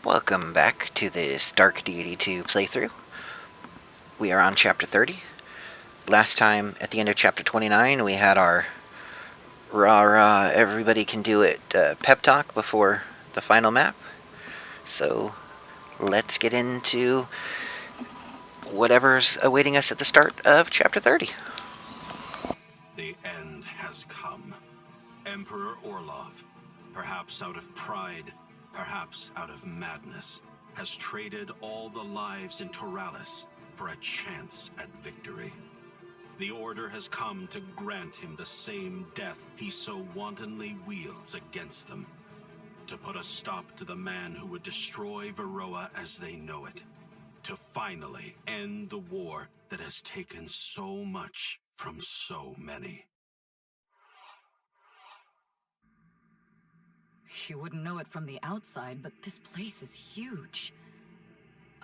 Welcome back to this Dark Deity 2 playthrough. We are on Chapter 30. Last time, at the end of Chapter 29, we had our rah-rah, everybody can do it pep talk before the final map. So, let's get into whatever's awaiting us at the start of Chapter 30. The end has come. Emperor Orlov, perhaps out of pride, perhaps out of madness, has traded all the lives in Toralis for a chance at victory. The Order has come to grant him the same death he so wantonly wields against them. To put a stop to the man who would destroy Varroa as they know it. To finally end the war that has taken so much from so many. You wouldn't know it from the outside, but this place is huge.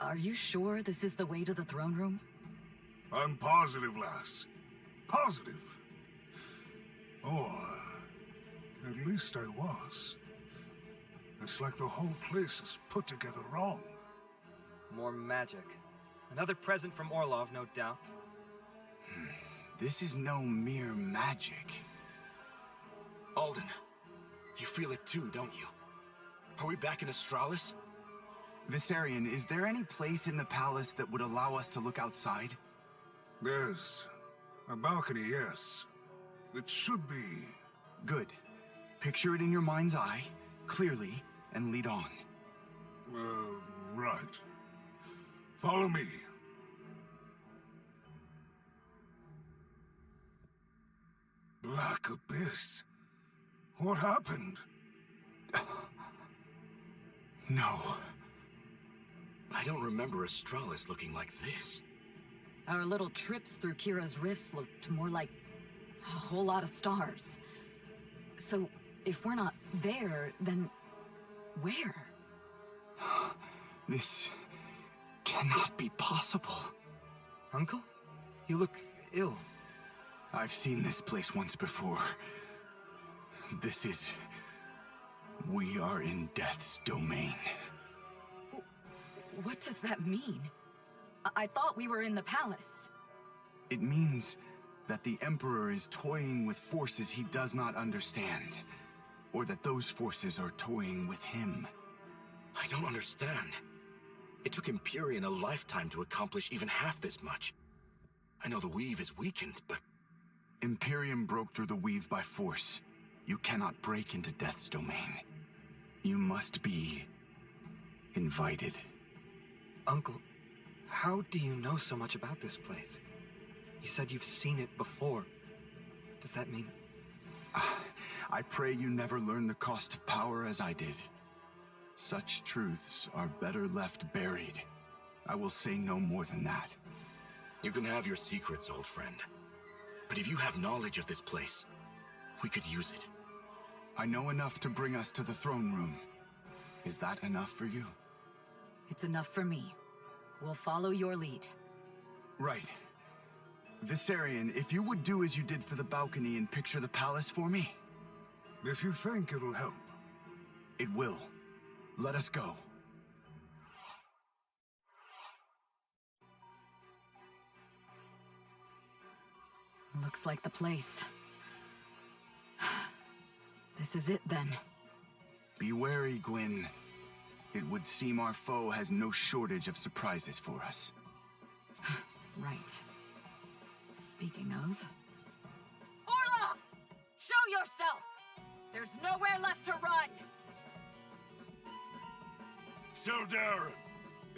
Are you sure this is the way to the throne room? I'm positive, lass. Positive. Or, at least I was. It's like the whole place is put together wrong. More magic. Another present from Orlov, no doubt. This is no mere magic. Alden, you feel it too, don't you? Are we back in Astralis? Viserion, is there any place in the palace that would allow us to look outside? There's a balcony, yes. It should be. Good. Picture it in your mind's eye, clearly, and lead on. Right. Follow me. Black Abyss. What happened? No. I don't remember Astralis looking like this. Our little trips through Kira's rifts looked more like a whole lot of stars. So, if we're not there, then where? This cannot be possible. Uncle? You look ill. I've seen this place once before. This is... We are in Death's domain. What does that mean? I thought we were in the palace. It means that the Emperor is toying with forces he does not understand. Or that those forces are toying with him. I don't understand. It took Empyrean a lifetime to accomplish even half this much. I know the weave is weakened, but... Imperium broke through the weave by force. You cannot break into Death's domain. You must be... invited. Uncle, how do you know so much about this place? You said you've seen it before. Does that mean... I pray you never learn the cost of power as I did. Such truths are better left buried. I will say no more than that. You can have your secrets, old friend. But if you have knowledge of this place, we could use it. I know enough to bring us to the throne room. Is that enough for you? It's enough for me. We'll follow your lead. Right. Viserion, if you would do as you did for the balcony and picture the palace for me. If you think it'll help. It will. Let us go. Looks like the place. This is it then. Be wary, Gwyn. It would seem our foe has no shortage of surprises for us. Right. Speaking of... Orlov! Show yourself! There's nowhere left to run! Sildar,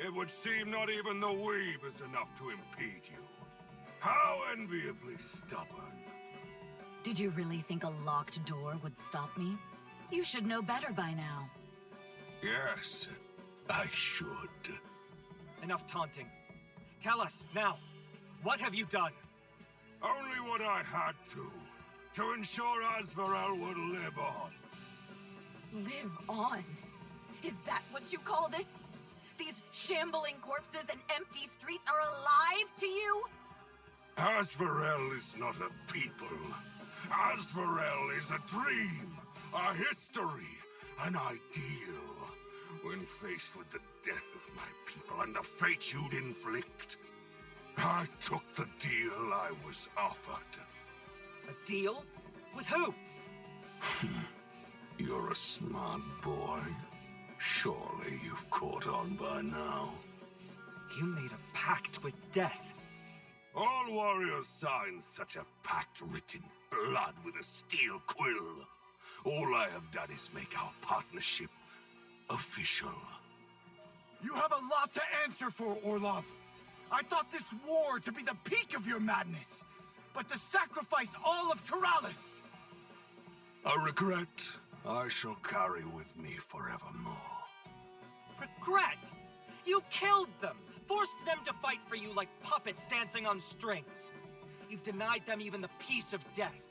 it would seem not even the weave is enough to impede you. How enviably stubborn. Did you really think a locked door would stop me? You should know better by now. Yes, I should. Enough taunting. Tell us, now, what have you done? Only what I had to ensure Asvarel would live on. Live on? Is that what you call this? These shambling corpses and empty streets are alive to you? Asvarel is not a people. Asvarel is a dream, a history, an ideal. When faced with the death of my people and the fate you'd inflict, I took the deal I was offered. A deal? With who? You're a smart boy. Surely you've caught on by now. You made a pact with death. All warriors sign such a pact written in blood with a steel quill. All I have done is make our partnership official. You have a lot to answer for, Orlov. I thought this war to be the peak of your madness, but to sacrifice all of Keralis. A regret I shall carry with me forevermore. Regret? You killed them! Forced them to fight for you like puppets dancing on strings. You've denied them even the peace of death.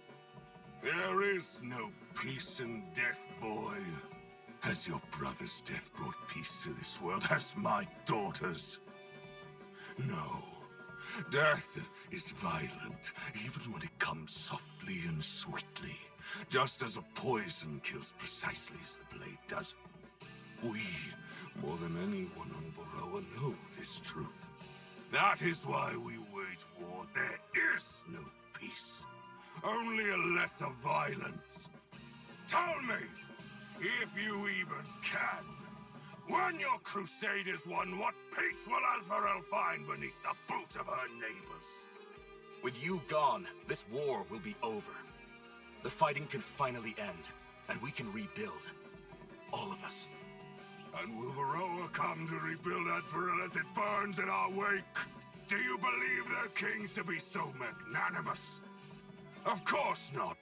There is no peace in death, boy. Has your brother's death brought peace to this world? Has my daughter's? No. Death is violent, even when it comes softly and sweetly. Just as a poison kills precisely as the blade does. We, more than anyone on Varroa, know this truth. That is why we wage war. There is no peace. Only a lesser violence. Tell me, if you even can, when your crusade is won, what peace will Azvarel find beneath the boot of her neighbors? With you gone, this war will be over. The fighting can finally end, and we can rebuild. All of us. And will Varroa come to rebuild Azvarel as it burns in our wake? Do you believe their kings to be so magnanimous? Of course not.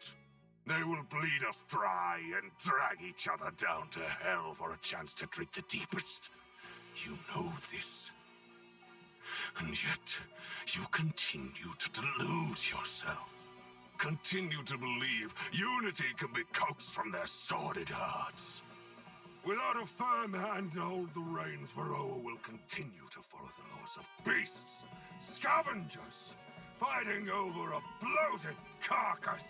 They will bleed us dry and drag each other down to hell for a chance to drink the deepest. You know this. And yet, you continue to delude yourself. Continue to believe unity can be coaxed from their sordid hearts. Without a firm hand to hold the reins, Varroa will continue to follow the laws of beasts, scavengers, fighting over a bloated carcass.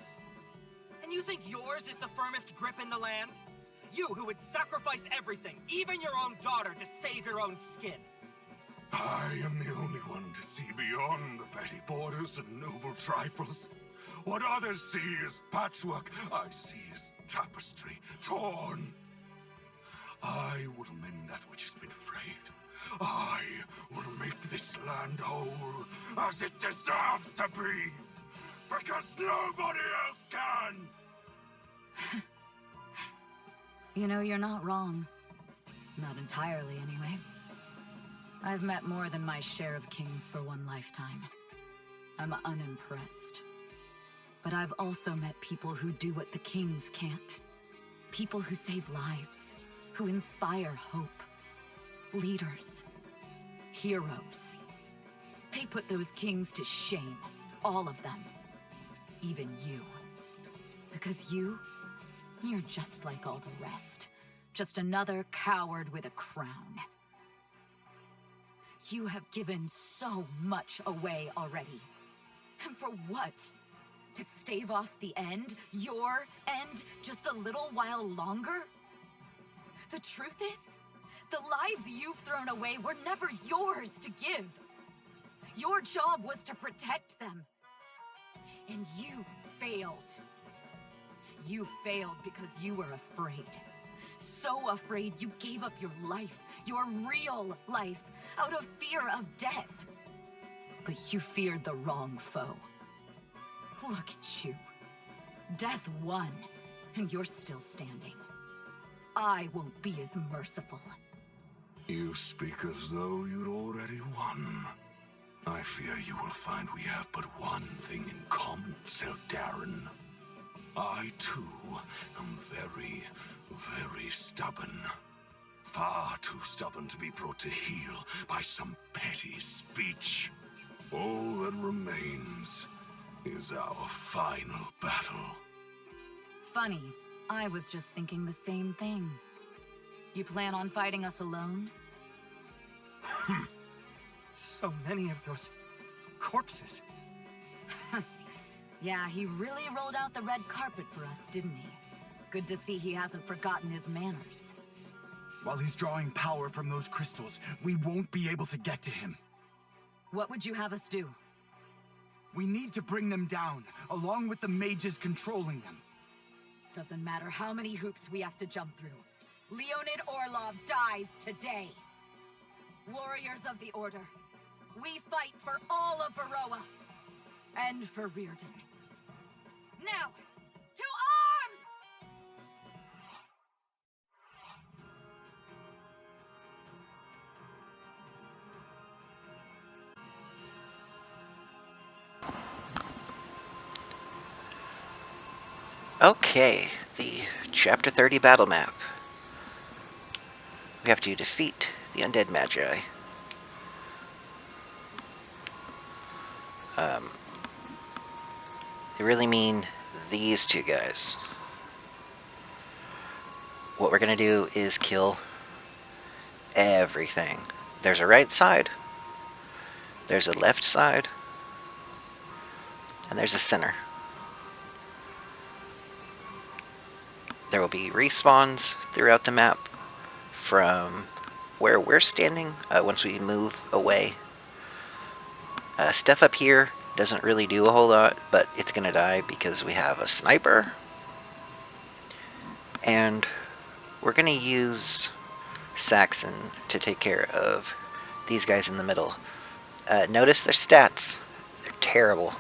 And you think yours is the firmest grip in the land? You who would sacrifice everything, even your own daughter, to save your own skin. I am the only one to see beyond the petty borders and noble trifles. What others see as patchwork, I see as tapestry, torn. I will mend that which has been frayed. I will make this land whole, as it deserves to be. Because nobody else can! You know, you're not wrong. Not entirely, anyway. I've met more than my share of kings for one lifetime. I'm unimpressed. But I've also met people who do what the kings can't. People who save lives, who inspire hope. Leaders. Heroes. They put those kings to shame. All of them. Even you. Because you're just like all the rest. Just another coward with a crown. You have given so much away already. And for what? To stave off the end? Your end? Just a little while longer? The truth is, the lives you've thrown away were never yours to give. Your job was to protect them. And you failed. You failed because you were afraid. So afraid you gave up your life, your real life, out of fear of death. But you feared the wrong foe. Look at you. Death won, and you're still standing. I won't be as merciful. You speak as though you'd already won. I fear you will find we have but one thing in common, Seldarin. I, too, am very, very stubborn. Far too stubborn to be brought to heel by some petty speech. All that remains is our final battle. Funny, I was just thinking the same thing. You plan on fighting us alone? So many of those corpses. Yeah, he really rolled out the red carpet for us, didn't he? Good to see he hasn't forgotten his manners. While he's drawing power from those crystals, we won't be able to get to him. What would you have us do? We need to bring them down, along with the mages controlling them. Doesn't matter how many hoops we have to jump through. Leonid Orlov dies today. Warriors of the Order, we fight for all of Varroa. And for Rearden. Now, to arms! Okay, the Chapter 30 battle map. We have to defeat the Undead Magi. They really mean these two guys. What we're gonna do is kill everything. There's a right side, there's a left side, and there's a center. There will be respawns throughout the map from where we're standing once we move away. Stuff up here doesn't really do a whole lot, but it's gonna die because we have a sniper. And we're gonna use Saxon to take care of these guys in the middle. Notice their stats. They're terrible.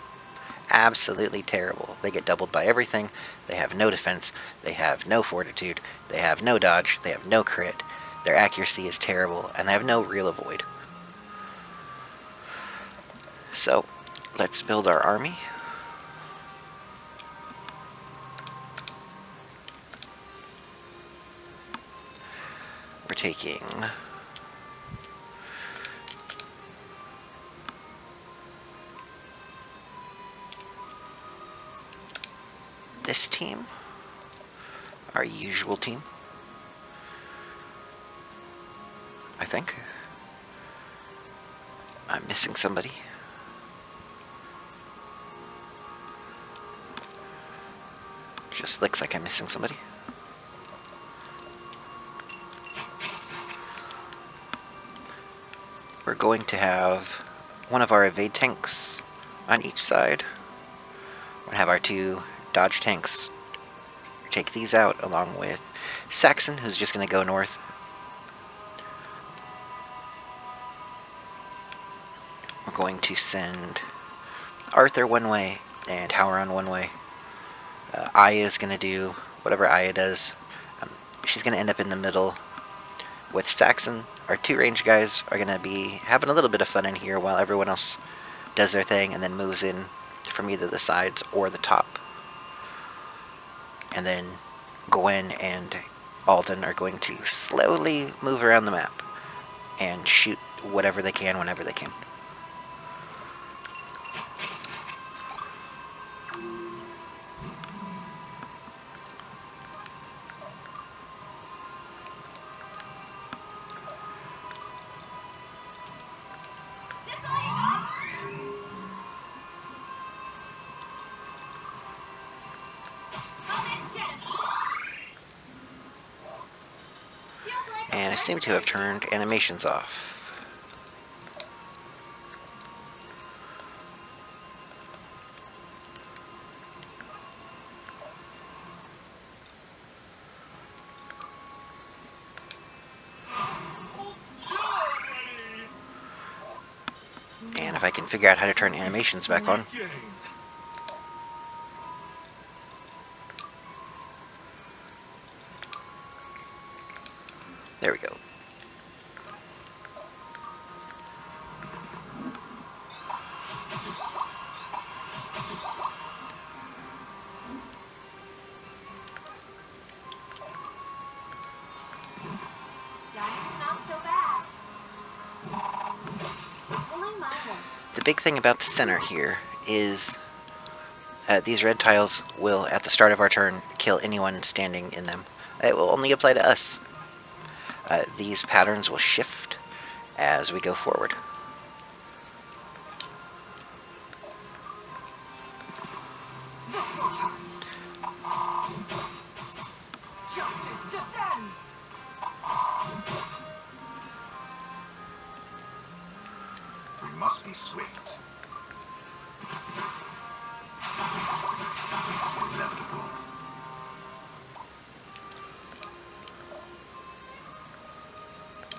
Absolutely terrible. They get doubled by everything. They have no defense. They have no fortitude. They have no dodge. They have no crit. Their accuracy is terrible, and they have no real avoid. So, let's build our army. We're taking this team, our usual team, I think. I'm missing somebody. Just looks like I'm missing somebody. We're going to have one of our evade tanks on each side. We're going to have our two dodge tanks. Take these out along with Saxon, who's just going to go north. We're going to send Arthur one way and Howron one way. Aya is going to do whatever Aya does. She's going to end up in the middle with Saxon. Our two range guys are going to be having a little bit of fun in here while everyone else does their thing and then moves in from either the sides or the top. And then Gwen and Alden are going to slowly move around the map and shoot whatever they can whenever they can. And I seem to have turned animations off. And if I can figure out how to turn animations back on. There we go. Dying's not so bad. Pulling my weight. The big thing about the center here is these red tiles will, at the start of our turn, kill anyone standing in them. It will only apply to us. These patterns will shift as we go forward. This will hurt. Justice descends. must be swift. Inevitable.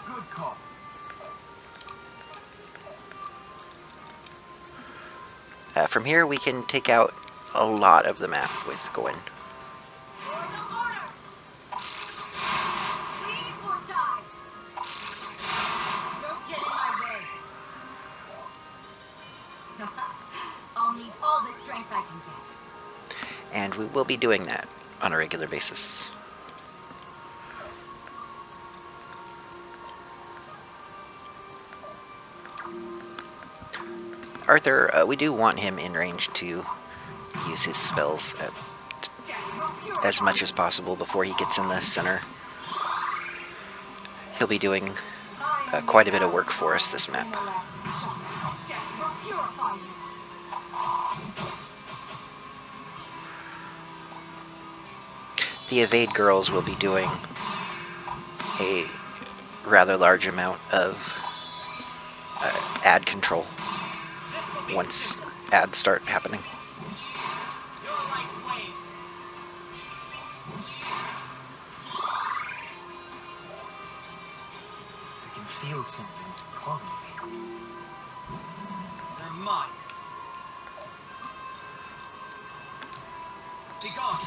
Good call. From here, we can take out a lot of the map with Gwen. Leave or die. Don't get in my way. I'll need all the strength I can get. And we will be doing that on a regular basis. Arthur, we do want him in range to use his spells as much as possible before he gets in the center. He'll be doing quite a bit of work for us this map. The evade girls will be doing a rather large amount of ad control once ads start happening. You're like waves. I can feel something calling me. They're mine. Be gone.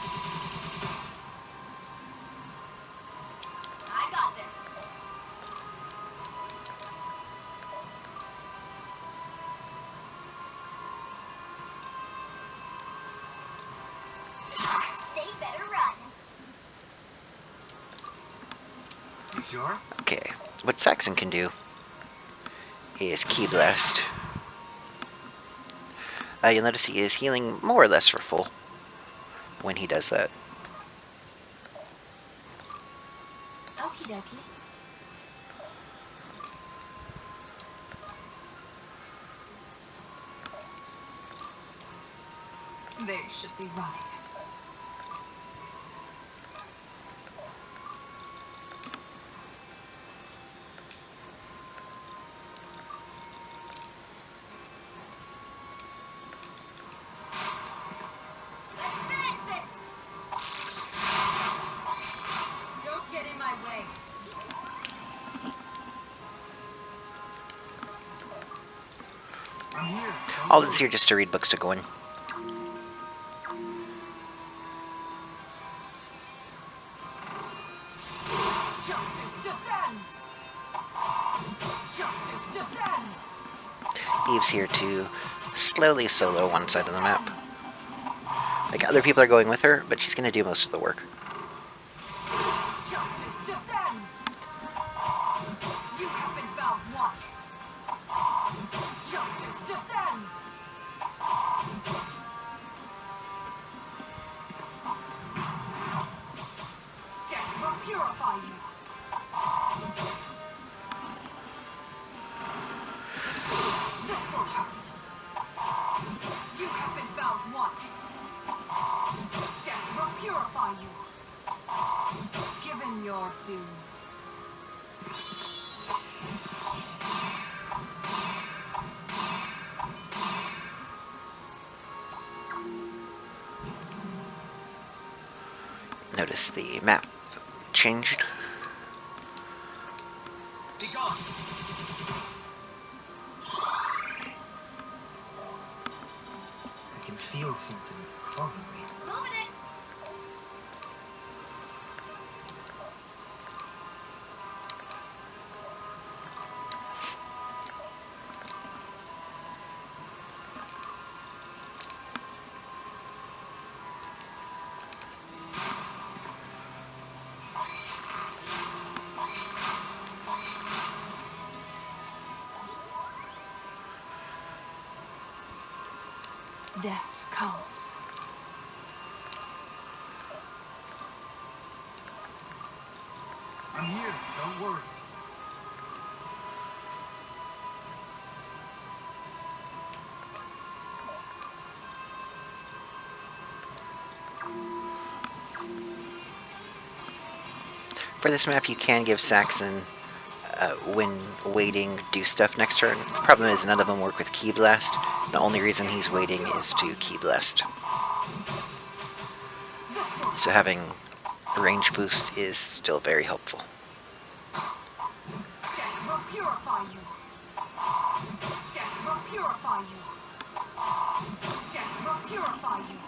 I got this. They better run. You sure? Okay, what Saxon can do is Key Blast. You'll notice he is healing more or less for full when he does that. Okie dokie. They should be running. Let's finish this. Don't get in my way. I'm here. Alden's here just to read books to Gwen. Justice descends. Justice descends. Eve's here to slowly solo one side of the map. Like, other people are going with her, but she's going to do most of the work. Justice descends. You have been found wanting. Justice descends. Death will purify you. This will hurt. You have been found wanting. Death will purify you. Given your due. Notice the map changed. Be gone. I can feel something calling me. Moving it. Death comes. I'm here. Don't worry. For this map, you can give Saxon when waiting, do stuff next turn. The problem is none of them work with Ki Blast. The only reason he's waiting is to Ki Blast. So having a range boost is still very helpful. Death will purify you. Death will purify you. Death will purify you.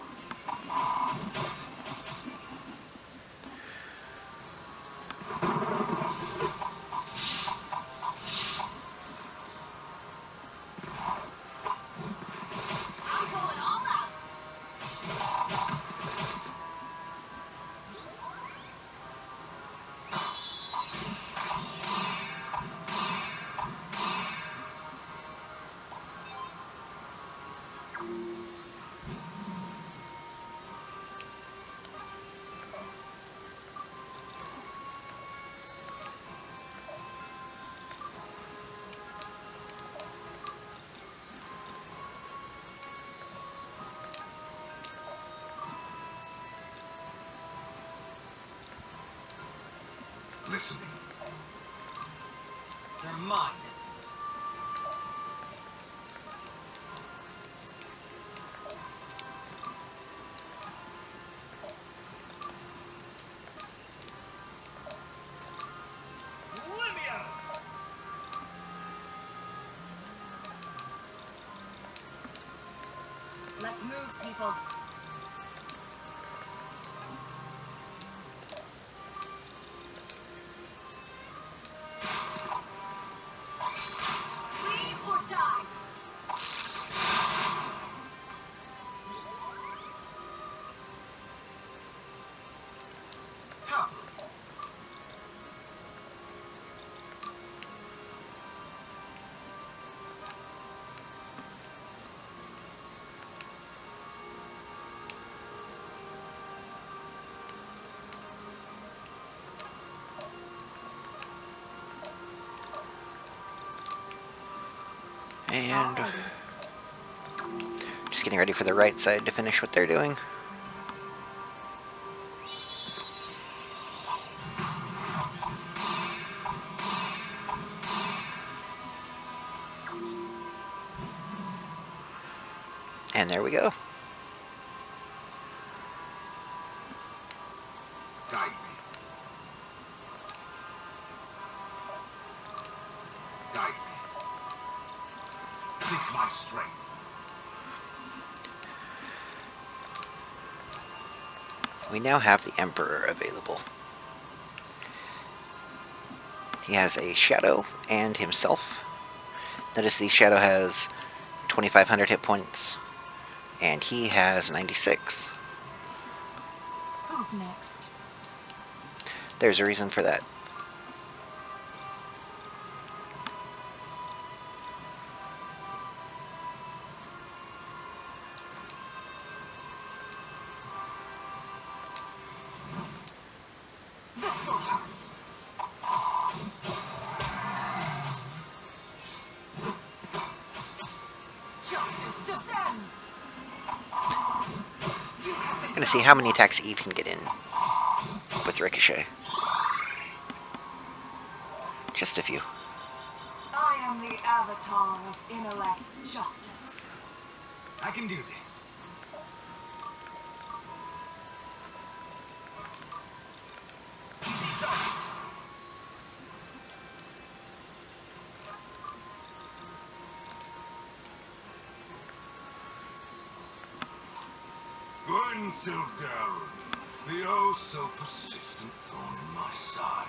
I'm going all out. Listening. They're mine. Let's move, people. Leave or die. And just getting ready for the right side to finish what they're doing. And there we go. Guide me. Guide me. Seek my strength. We now have the Emperor available. He has a Shadow and himself. Notice the Shadow has 2,500 hit points, and he has 96. Who's next? There's a reason for that. This will hurt. Justice descends. I'm gonna see how many attacks Eve can get in with Ricochet. Just a few. I am the avatar of Intellect's justice. I can do this. Easy target. Sildaren, the oh so persistent thorn in my side,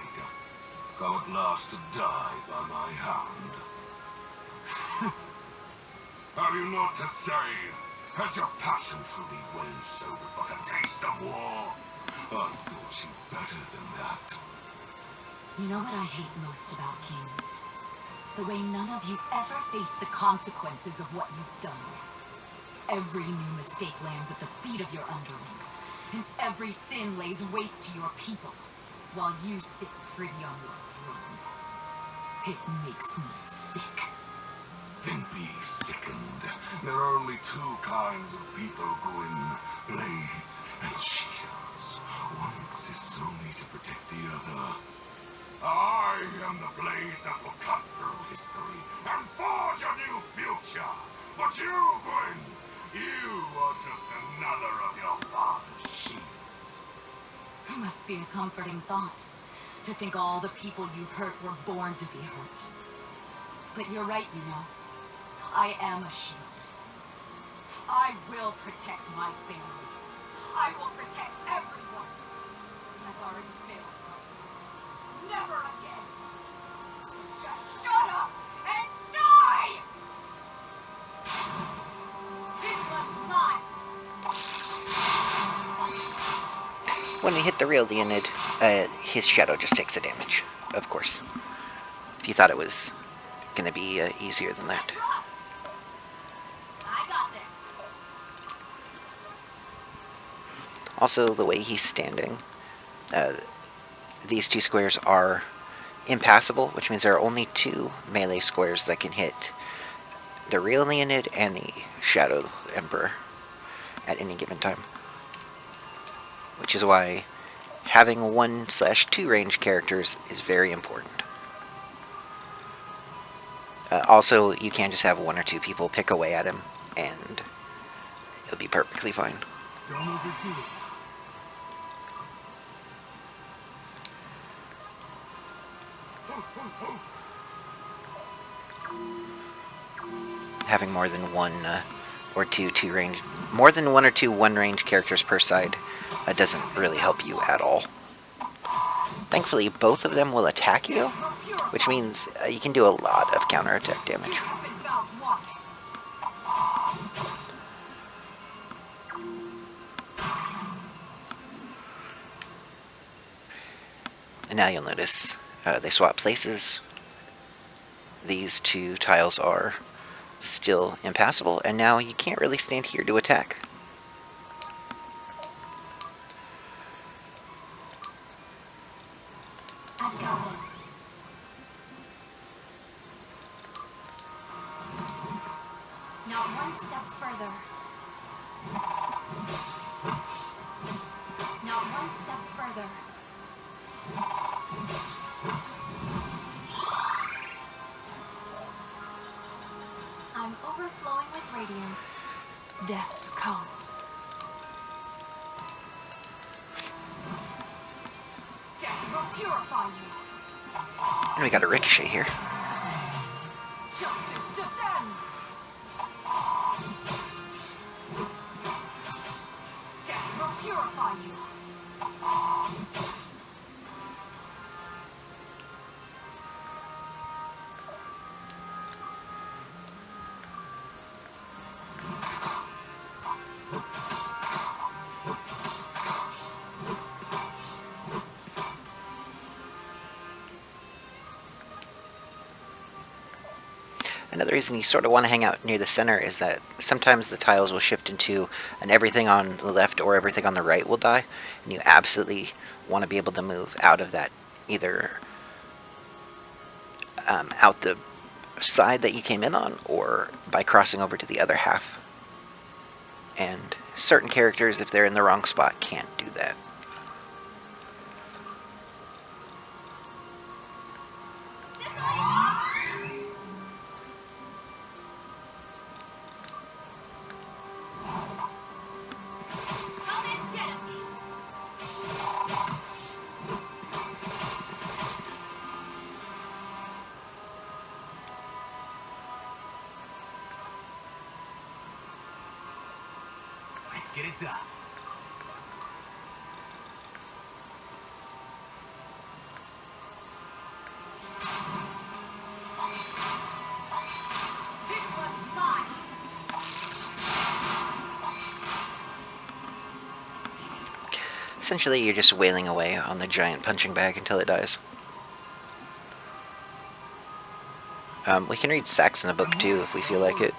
come at last to die by my hand. Have you naught to say? Has your passion truly waned so with but a taste of war? I thought you better than that. You know what I hate most about kings? The way none of you ever face the consequences of what you've done. Every new mistake lands at the feet of your underlings, and every sin lays waste to your people, while you sit pretty on your throne. It makes me sick. Then be sickened. There are only two kinds of people, Gwyn. Blades and shields. One exists only to protect the other. I am the blade that will cut through history and forge a new future. But you, Gwyn, you are just another of your father's shields. Must be a comforting thought, to think all the people you've hurt were born to be hurt. But you're right, you know. I am a shield. I will protect my family. I will protect everyone. I've already failed once. Never again. So just shut up and die! This one's mine. When we hit the real Leonid, his shadow just takes the damage, of course. If you thought it was going to be easier than that. I got this. Also, the way he's standing, these two squares are impassable, which means there are only two melee squares that can hit the real Leonid and the Shadow Emperor at any given time. Which is why having 1/2 range characters is very important. Also, you can just have one or two people pick away at him, and it'll be perfectly fine. Don't overdo it. Having more than one or two range, more than one or two range characters per side doesn't really help you at all. Thankfully, both of them will attack you, which means you can do a lot of counterattack damage. And now you'll notice they swap places. These two tiles are still impassable, and now you can't really stand here to attack. I've got this. Not one step further. Not one step further. I'm overflowing with radiance. Death comes. Death will purify you. And we got a ricochet here. Justice descends. Death will purify you. Another reason you sort of want to hang out near the center is that sometimes the tiles will shift into and everything on the left or everything on the right will die, and you absolutely want to be able to move out of that, either out the side that you came in on or by crossing over to the other half. And certain characters, if they're in the wrong spot, can't do that. Come and get 'em, these. Let's get it done. This one's mine. Essentially, you're just wailing away on the giant punching bag until it dies. We can read Sax in a book too if we feel like it,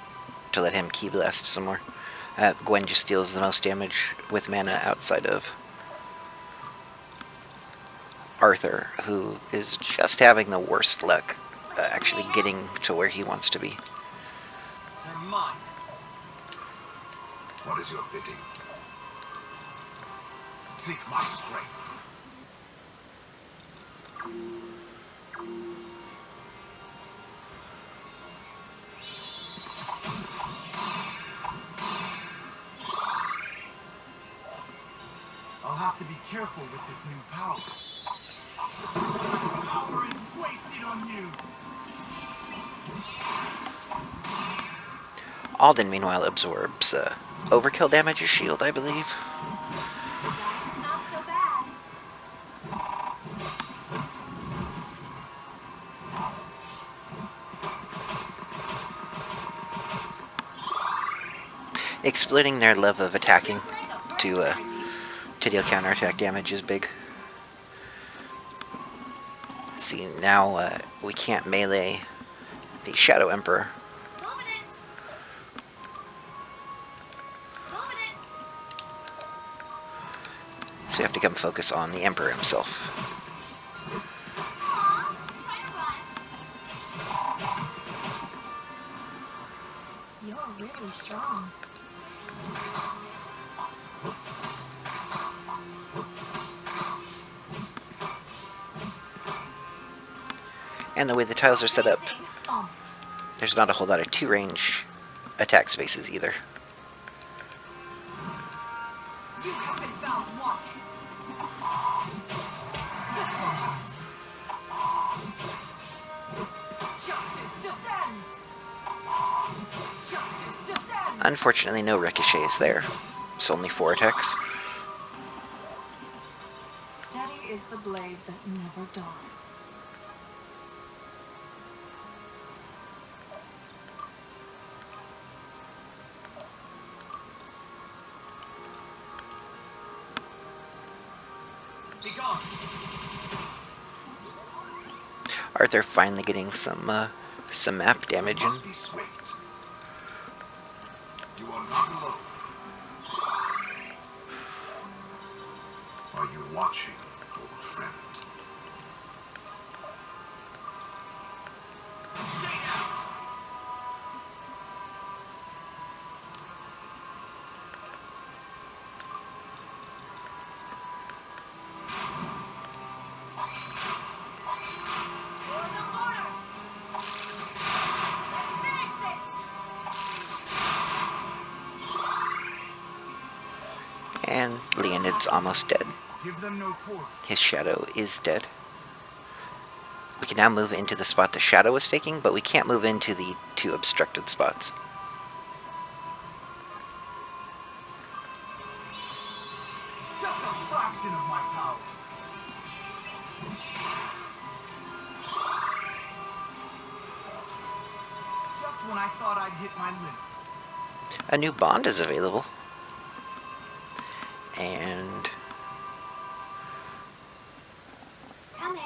to let him key blast some more. Gwen just deals the most damage with mana outside of Arthur, who is just having the worst luck actually getting to where he wants to be. They're mine. What is your bidding? Take my strength. careful with this new power. Power is wasted on you. Alden, meanwhile, absorbs overkill damage as shield, I believe. Dying's not so bad. Exploiting their love of attacking Feels like a to birth strategy. deal counterattack damage is big. See, now we can't melee the Shadow Emperor. Moving it. Moving it. So we have to come focus on the Emperor himself. Aw, try to run. You're really strong. And the way the tiles are set up, Amazing. On it. there's not a whole lot of 2-range attack spaces either. You have been found wanting. This will hurt. Justice descends. Justice descends. Unfortunately, no ricochets there. It's only 4 attacks. Steady is the blade that never dulls. Be gone. Arthur finally getting some map damage in. Must be swift. You are not alone. Are you watching, old friend? And Leonid's almost dead. Give them no quarter. His shadow is dead. We can now move into the spot the shadow was taking, but we can't move into the 2 obstructed spots. Just a fraction of my power. Just when I thought I'd hit my limit. A new bond is available. And Coming.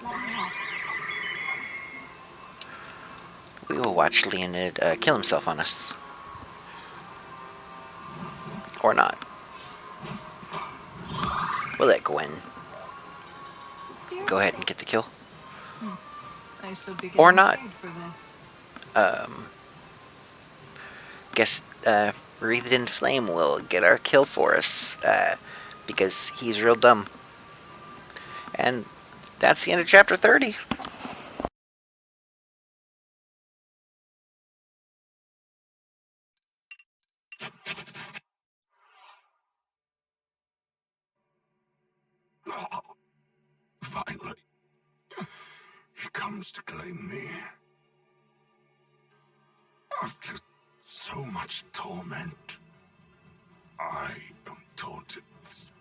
Let me help. we will watch Leonid kill himself on us. Or not. We'll let Gwen The spirit's go ahead and there. get the kill. I should be Or getting not. paid for this. Guess Wreathed in Flame will get our kill for us, because he's real dumb. And that's the end of chapter 30. Oh, finally, he comes to claim me. After so much torment, I am taunted with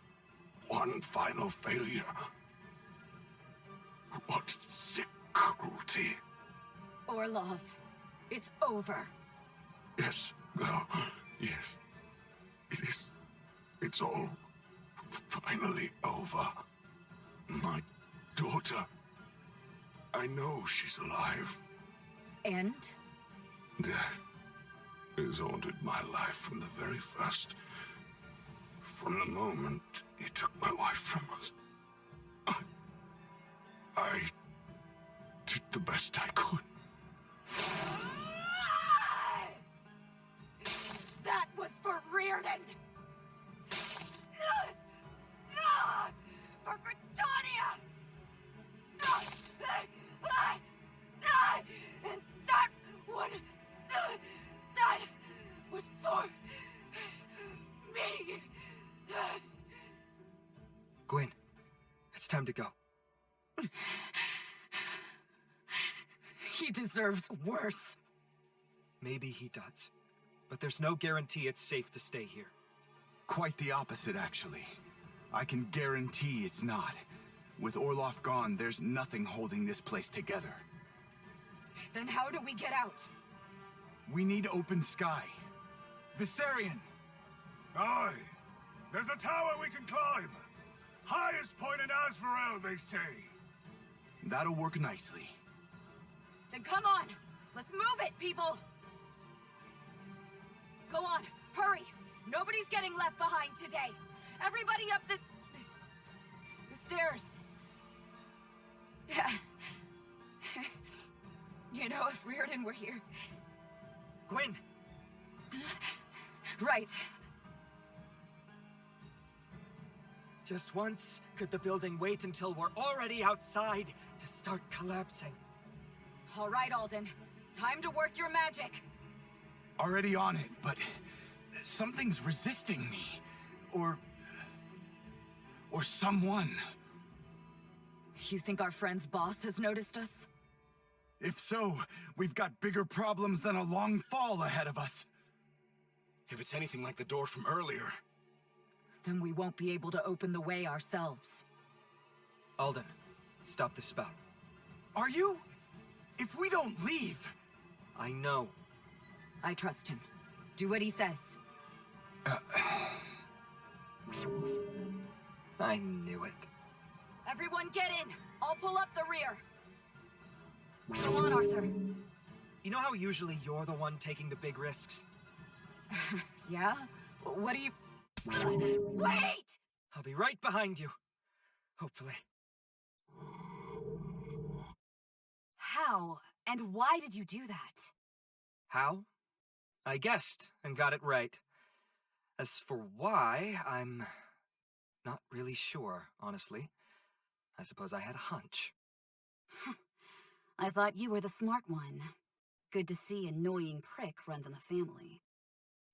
one final failure. What sick cruelty. Orlov, it's over. Yes, girl, yes. It's all finally over. My daughter, I know she's alive. And? Death has haunted my life from the very first. From the moment he took my wife from us. I did the best I could. That was for Reardon! For Britannia! time to go. He deserves worse. Maybe he does. But there's no guarantee it's safe to stay here. Quite the opposite, actually. I can guarantee it's not. With Orloff gone, there's nothing holding this place together. Then how do we get out? We need open sky. Viserion! Aye! There's a tower we can climb! Highest point in Azrael, they say! That'll work nicely. Then come on! Let's move it, people! Go on, hurry! Nobody's getting left behind today! Everybody up the stairs! You know, if Reardon were here... Gwyn! Right. Just once, could the building wait until we're already outside to start collapsing? All right, Alden. Time to work your magic. Already on it, but something's resisting me. Or someone. You think our friend's boss has noticed us? If so, we've got bigger problems than a long fall ahead of us. If it's anything like the door from earlier... Then we won't be able to open the way ourselves. Alden, stop the spell. Are you? If we don't leave... I know. I trust him. Do what he says. I knew it. Everyone get in! I'll pull up the rear! Go on, Arthur. You know how usually you're the one taking the big risks? Yeah? What do you... Wait! I'll be right behind you. Hopefully. How? And why did you do that? How? I guessed and got it right. As for why, I'm not really sure, honestly. I suppose I had a hunch. I thought you were the smart one. Good to see an annoying prick runs in the family.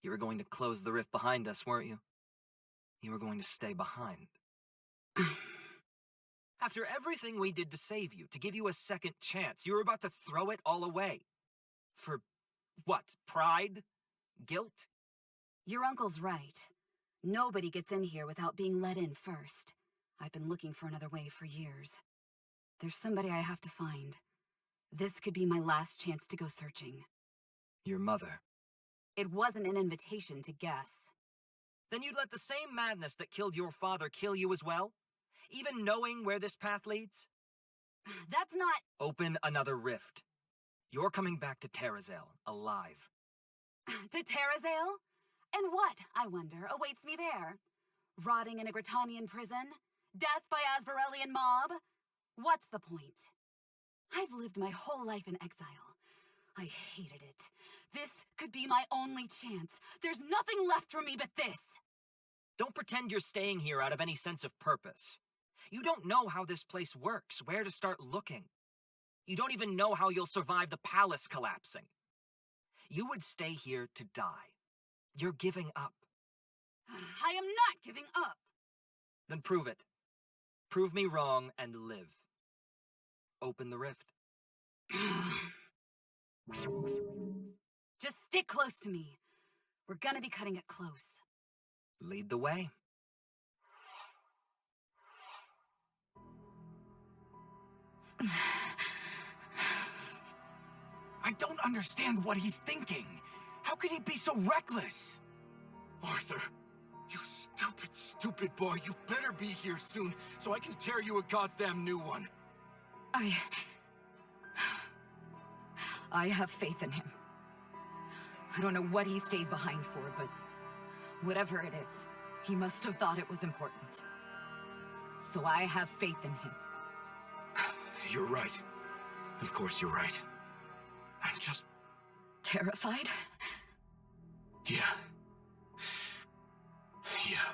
You were going to close the rift behind us, weren't you? You were going to stay behind. After everything we did to save you, to give you a second chance, you were about to throw it all away. For what? Pride? Guilt? Your uncle's right. Nobody gets in here without being let in first. I've been looking for another way for years. There's somebody I have to find. This could be my last chance to go searching. Your mother. It wasn't an invitation to guess. Then you'd let the same madness that killed your father kill you as well? Even knowing where this path leads? That's not... Open another rift. You're coming back to Terrazel, alive. To Terrazel? And what, I wonder, awaits me there? Rotting in a Gritanian prison? Death by Asbarellian mob? What's the point? I've lived my whole life in exile. I hated it. This could be my only chance. There's nothing left for me but this. Don't pretend you're staying here out of any sense of purpose. You don't know how this place works, where to start looking. You don't even know how you'll survive the palace collapsing. You would stay here to die. You're giving up. I am not giving up. Then prove it. Prove me wrong and live. Open the rift. Just stick close to me. We're gonna be cutting it close. Lead the way. I don't understand what he's thinking. How could he be so reckless? Arthur, you stupid, stupid boy. You better be here soon so I can tear you a goddamn new one. I have faith in him. I don't know what he stayed behind for, but whatever it is, he must have thought it was important. So I have faith in him. You're right. Of course you're right. I'm just... Terrified? Yeah. Yeah.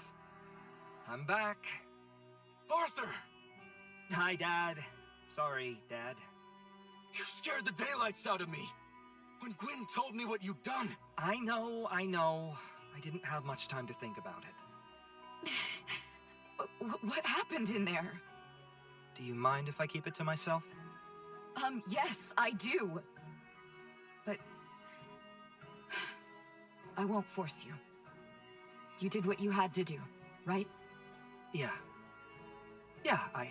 I'm back. Arthur! Hi, Dad. Sorry, Dad. You scared the daylights out of me. When Gwyn told me what you'd done. I know. I didn't have much time to think about it. What happened in there? Do you mind if I keep it to myself? Yes, I do. But I won't force you. You did what you had to do, right? Yeah. Yeah, I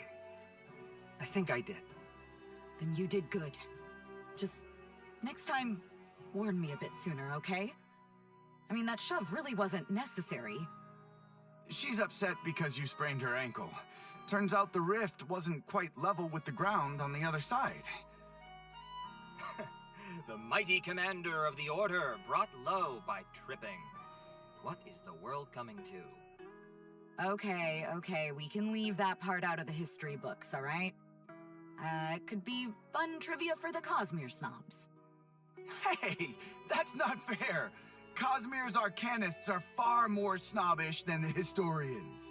think I did. Then you did good. Just next time, warn me a bit sooner, okay? I mean, that shove really wasn't necessary. She's upset because you sprained her ankle. Turns out the rift wasn't quite level with the ground on the other side. The mighty commander of the Order brought low by tripping. What is the world coming to? Okay, we can leave that part out of the history books, alright? It could be fun trivia for the Cosmere snobs. Hey, that's not fair. Cosmere's arcanists are far more snobbish than the historians.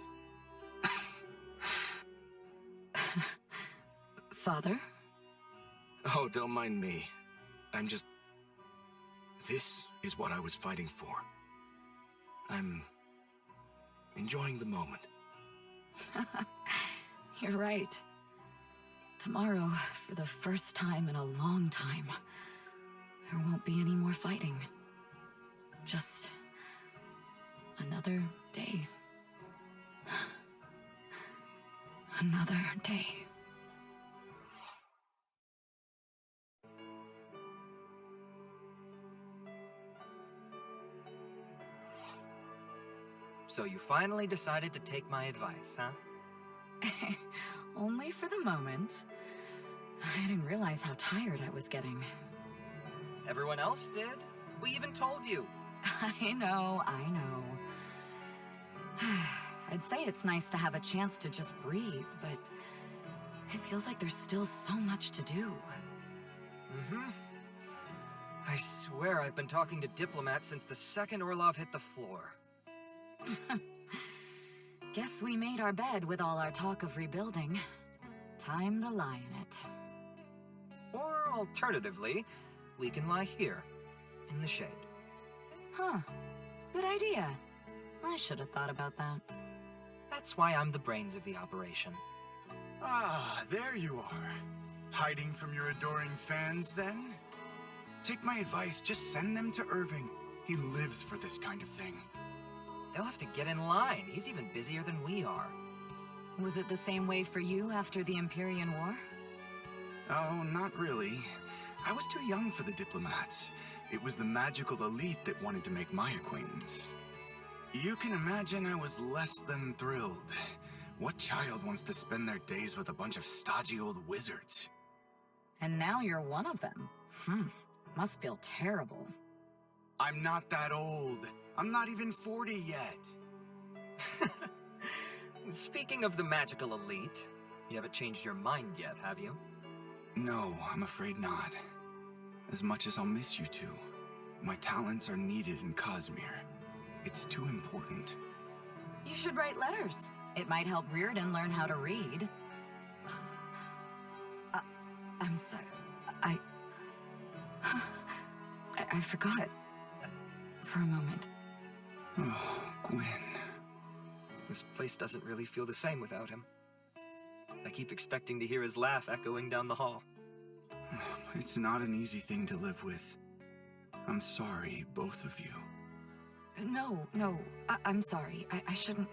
Father? Oh, don't mind me. I'm just... This is what I was fighting for. I'm enjoying the moment. You're right. Tomorrow, for the first time in a long time, there won't be any more fighting. Just another day. Another day. So you finally decided to take my advice, huh? Only for the moment. I didn't realize how tired I was getting. Everyone else did. We even told you. I know. I'd say it's nice to have a chance to just breathe, but it feels like there's still so much to do. Mm-hmm. I swear I've been talking to diplomats since the second Orlov hit the floor. Guess we made our bed with all our talk of rebuilding. Time to lie in it. Or alternatively, we can lie here, in the shade. Huh. Good idea. I should have thought about that. That's why I'm the brains of the operation. Ah, there you are. Hiding from your adoring fans, then? Take my advice, just send them to Irving. He lives for this kind of thing. They'll have to get in line. He's even busier than we are. Was it the same way for you after the Empyrean War? Oh, not really. I was too young for the diplomats. It was the magical elite that wanted to make my acquaintance. You can imagine I was less than thrilled. What child wants to spend their days with a bunch of stodgy old wizards? And now you're one of them. Must feel terrible. I'm not that old. I'm not even 40 yet. Speaking of the magical elite, you haven't changed your mind yet, have you? No, I'm afraid not. As much as I'll miss you two, my talents are needed in Cosmere. It's too important. You should write letters. It might help Reardon learn how to read. I'm sorry. I forgot. For a moment. Oh, Gwen. This place doesn't really feel the same without him. I keep expecting to hear his laugh echoing down the hall. It's not an easy thing to live with. I'm sorry, both of you. No, I'm sorry. I shouldn't...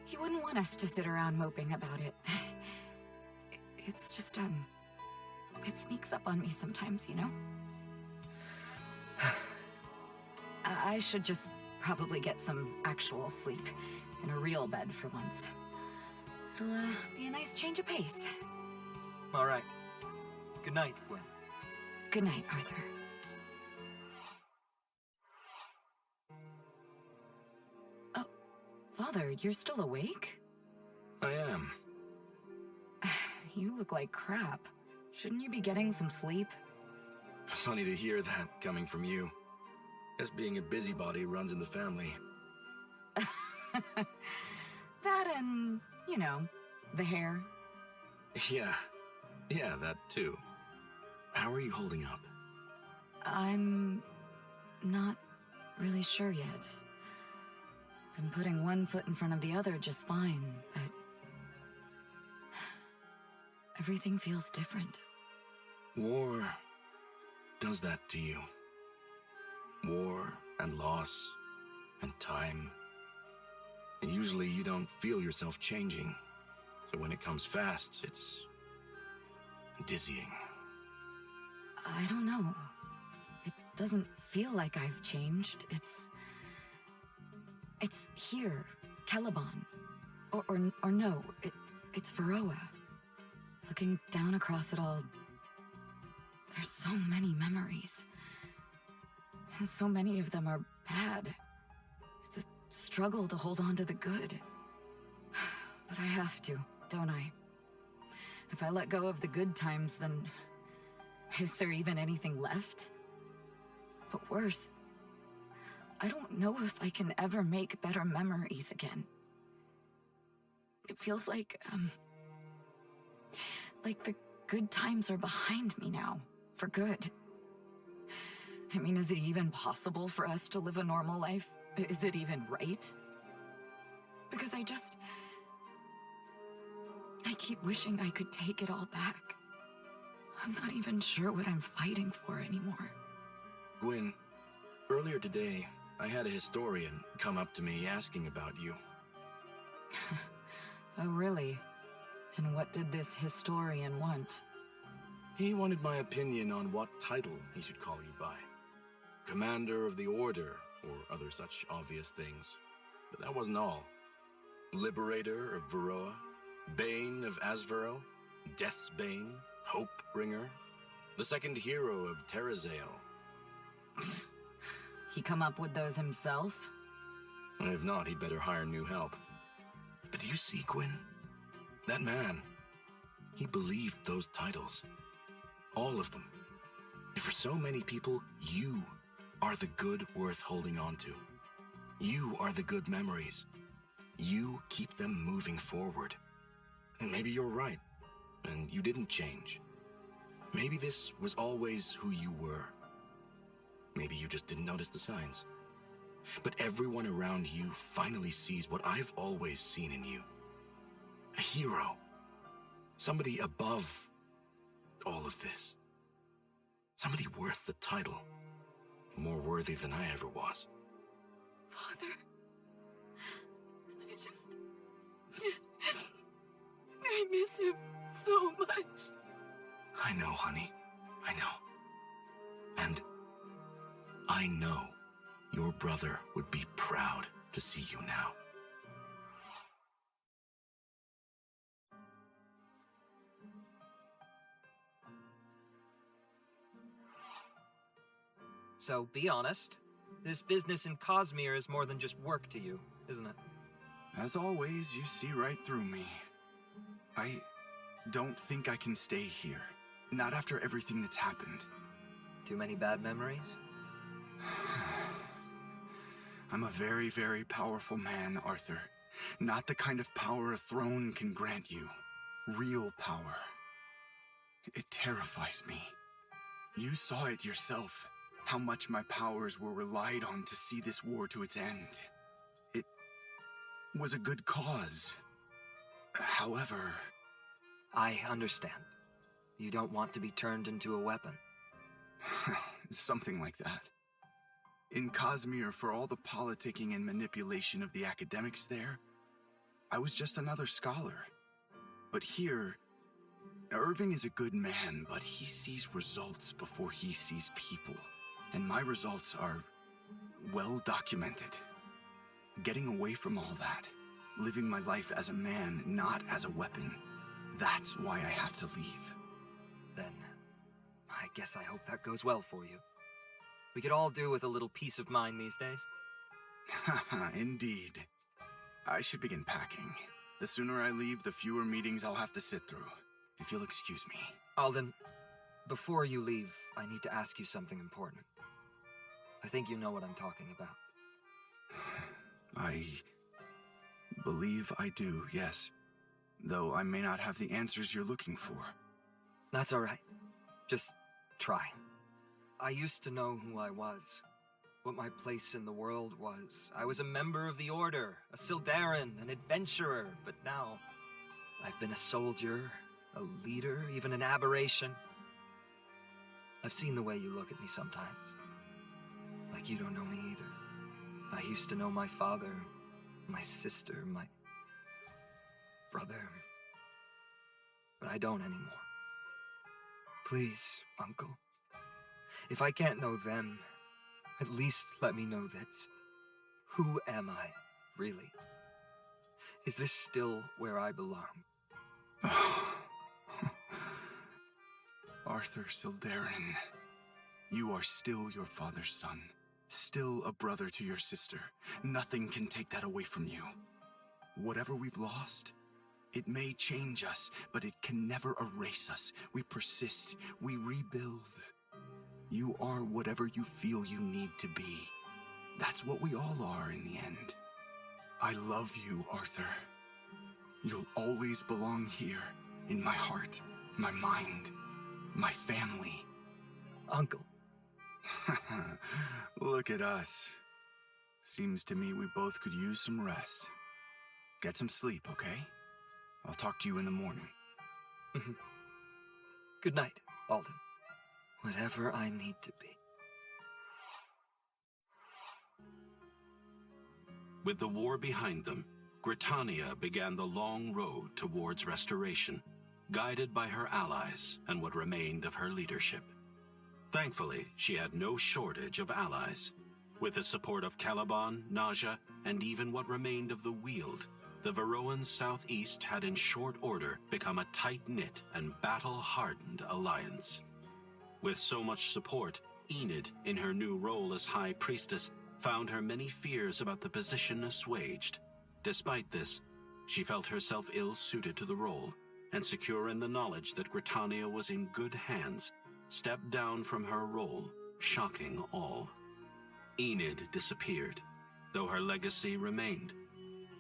He wouldn't want us to sit around moping about it. It's just, it sneaks up on me sometimes, you know? I should just probably get some actual sleep in a real bed for once. It'll, be a nice change of pace. All right. Good night, Gwen. Good night, Arthur. Oh, Father, you're still awake? I am. You look like crap. Shouldn't you be getting some sleep? Funny to hear that coming from you. Guess being a busybody runs in the family. That and, you know, the hair. Yeah, that too. How are you holding up? I'm not really sure yet. Been putting one foot in front of the other just fine, but Everything feels different. War does that to you. War and loss and time. And usually you don't feel yourself changing. So when it comes fast, it's dizzying. I don't know. It doesn't feel like I've changed. It's here, Caliban. Or no, it's Varroa. Looking down across it all, there's so many memories. And so many of them are bad. It's a struggle to hold on to the good. But I have to, don't I? If I let go of the good times, then is there even anything left? But worse, I don't know if I can ever make better memories again. It feels like the good times are behind me now, for good. I mean, is it even possible for us to live a normal life? Is it even right? Because I keep wishing I could take it all back. I'm not even sure what I'm fighting for anymore. Gwyn, earlier today, I had a historian come up to me asking about you. Oh, really? And what did this historian want? He wanted my opinion on what title he should call you by. Commander of the Order, or other such obvious things. But that wasn't all. Liberator of Varroa, Bane of Asvaro, Death's Bane, Hope-bringer, the second hero of Terrazale. He come up with those himself? If not, he'd better hire new help. But do you see, Gwyn? That man, he believed those titles. All of them. And for so many people, you are the good worth holding on to. You are the good memories. You keep them moving forward. And maybe you're right, and you didn't change. Maybe this was always who you were. Maybe you just didn't notice the signs. But everyone around you finally sees what I've always seen in you. A hero. Somebody above all of this. Somebody worth the title. More worthy than I ever was. Father, I miss him so much. I know, honey. I know. And I know your brother would be proud to see you now. So, be honest. This business in Cosmere is more than just work to you, isn't it? As always, you see right through me. I don't think I can stay here. Not after everything that's happened. Too many bad memories? I'm a very, very powerful man, Arthur. Not the kind of power a throne can grant you. Real power. It terrifies me. You saw it yourself, how much my powers were relied on to see this war to its end. It was a good cause. However... I understand. You don't want to be turned into a weapon. Something like that. In Cosmere, for all the politicking and manipulation of the academics there, I was just another scholar. But here, Irving is a good man, but he sees results before he sees people. And my results are well documented. Getting away from all that, living my life as a man, not as a weapon, that's why I have to leave. Then, I guess I hope that goes well for you. We could all do with a little peace of mind these days. Indeed. I should begin packing. The sooner I leave, the fewer meetings I'll have to sit through. If you'll excuse me. Alden, before you leave, I need to ask you something important. I think you know what I'm talking about. I believe I do, yes. Though I may not have the answers you're looking for. That's all right. Just try. I used to know who I was, what my place in the world was. I was a member of the Order, a Sildarin, an adventurer, but now I've been a soldier, a leader, even an aberration. I've seen the way you look at me sometimes. Like you don't know me either. I used to know my father, my sister, my brother. But I don't anymore. Please, Uncle. If I can't know them, at least let me know this. Who am I, really? Is this still where I belong? Arthur Sildarin, you are still your father's son. Still a brother to your sister. Nothing can take that away from you. Whatever we've lost, it may change us, but it can never erase us. We persist. We rebuild. You are whatever you feel you need to be. That's what we all are in the end. I love you, Arthur. You'll always belong here, in my heart, my mind, my family. Uncle. Look at us. Seems to me we both could use some rest. Get some sleep, okay? I'll talk to you in the morning. Good night, Alden. Whatever I need to be. With the war behind them, Gritania began the long road towards restoration, guided by her allies and what remained of her leadership. Thankfully, she had no shortage of allies. With the support of Caliban, Naja, and even what remained of the Weald, the Varroan Southeast had in short order become a tight-knit and battle-hardened alliance. With so much support, Enid, in her new role as High Priestess, found her many fears about the position assuaged. Despite this, she felt herself ill-suited to the role, and secure in the knowledge that Gritania was in good hands, stepped down from her role, shocking all. Enid disappeared, though her legacy remained.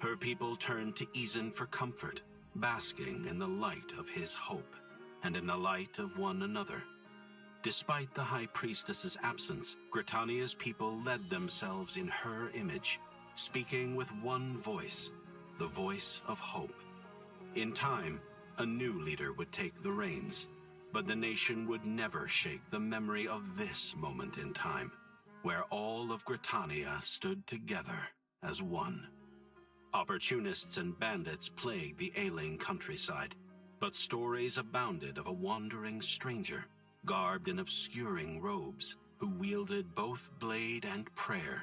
Her people turned to Ezen for comfort, basking in the light of his hope, and in the light of one another. Despite the High Priestess's absence, Gritania's people led themselves in her image, speaking with one voice, the voice of hope. In time, a new leader would take the reins, but the nation would never shake the memory of this moment in time, where all of Gritania stood together as one. Opportunists and bandits plagued the ailing countryside, but stories abounded of a wandering stranger, garbed in obscuring robes, who wielded both blade and prayer.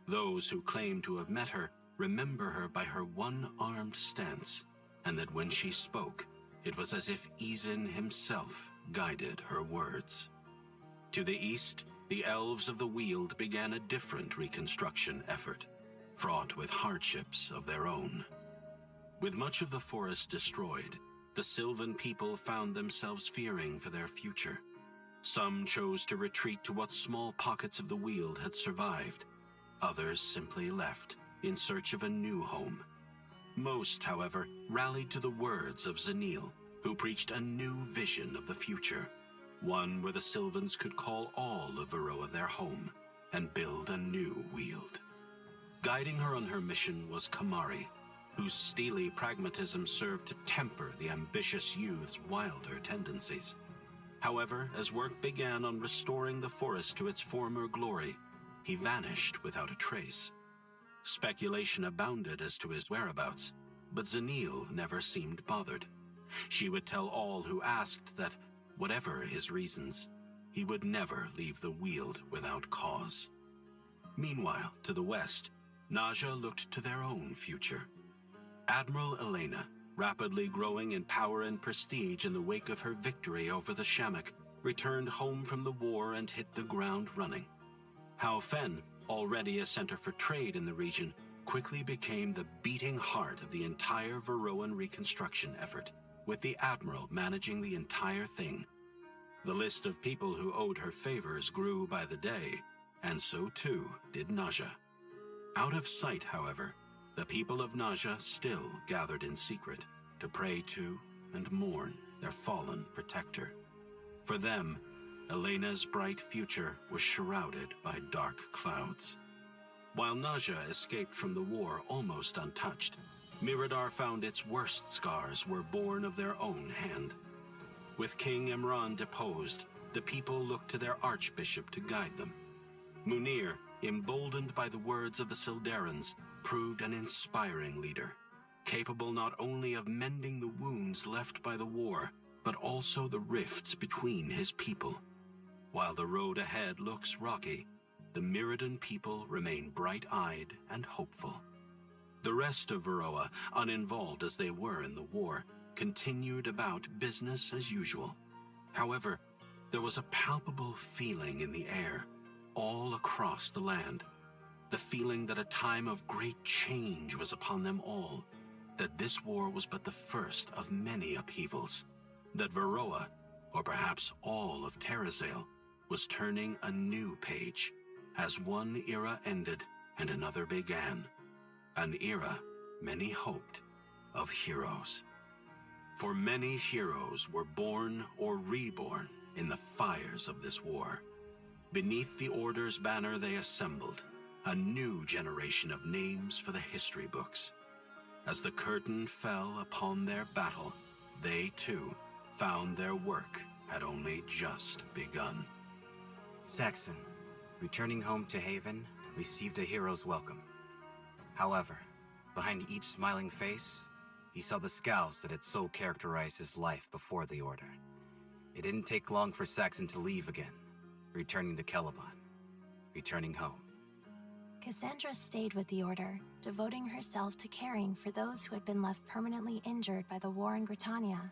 Those who claim to have met her remember her by her one-armed stance, and that when she spoke, it was as if Ezen himself guided her words. To the east, the elves of the Weald began a different reconstruction effort, fraught with hardships of their own. With much of the forest destroyed, the Sylvan people found themselves fearing for their future. Some chose to retreat to what small pockets of the Weald had survived. Others simply left, in search of a new home. Most, however, rallied to the words of Zanil, who preached a new vision of the future, one where the Sylvans could call all of Varroa their home, and build a new Weald. Guiding her on her mission was Kamari, whose steely pragmatism served to temper the ambitious youth's wilder tendencies. However, as work began on restoring the forest to its former glory, he vanished without a trace. Speculation abounded as to his whereabouts, but Zanil never seemed bothered. She would tell all who asked that, whatever his reasons, he would never leave the Weald without cause. Meanwhile, to the west, Naja looked to their own future. Admiral Elena, rapidly growing in power and prestige in the wake of her victory over the Shamak, returned home from the war and hit the ground running. Hao Fen, already a center for trade in the region, quickly became the beating heart of the entire Varroan reconstruction effort, with the Admiral managing the entire thing. The list of people who owed her favors grew by the day, and so too did Naja. Out of sight, however, the people of Naja still gathered in secret to pray to and mourn their fallen protector. For them, Elena's bright future was shrouded by dark clouds. While Naja escaped from the war almost untouched, Miradar found its worst scars were born of their own hand. With King Imran deposed, the people looked to their archbishop to guide them. Munir, emboldened by the words of the Sildarans, proved an inspiring leader, capable not only of mending the wounds left by the war, but also the rifts between his people. While the road ahead looks rocky, the Miradan people remain bright-eyed and hopeful. The rest of Varroa, uninvolved as they were in the war, continued about business as usual. However, there was a palpable feeling in the air, all across the land. The feeling that a time of great change was upon them all, that this war was but the first of many upheavals, that Varroa, or perhaps all of Terrazale, was turning a new page, as one era ended and another began. An era, many hoped, of heroes. For many heroes were born or reborn in the fires of this war. Beneath the Order's banner they assembled, a new generation of names for the history books. As the curtain fell upon their battle, they too found their work had only just begun. Saxon, returning home to Haven, received a hero's welcome. However, behind each smiling face, he saw the scowls that had so characterized his life before the Order. It didn't take long for Saxon to leave again, returning to Caliban, returning home. Cassandra stayed with the Order, devoting herself to caring for those who had been left permanently injured by the war in Gritania.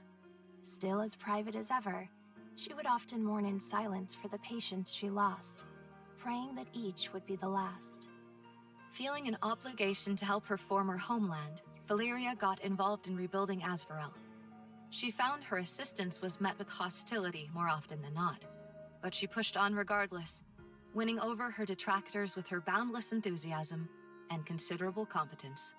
Still as private as ever, she would often mourn in silence for the patients she lost, praying that each would be the last. Feeling an obligation to help her former homeland, Valeria got involved in rebuilding Azvarel. She found her assistance was met with hostility more often than not, but she pushed on regardless, winning over her detractors with her boundless enthusiasm and considerable competence.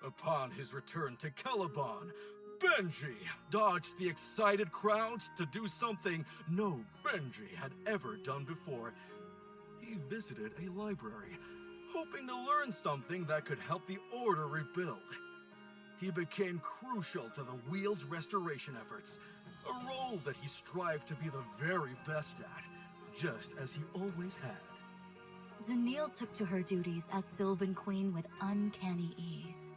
Upon his return to Caliban, Benji dodged the excited crowds to do something no Benji had ever done before. He visited a library, hoping to learn something that could help the Order rebuild. He became crucial to the Wheel's restoration efforts, a role that he strived to be the very best at, just as he always had. Zanille took to her duties as Sylvan Queen with uncanny ease,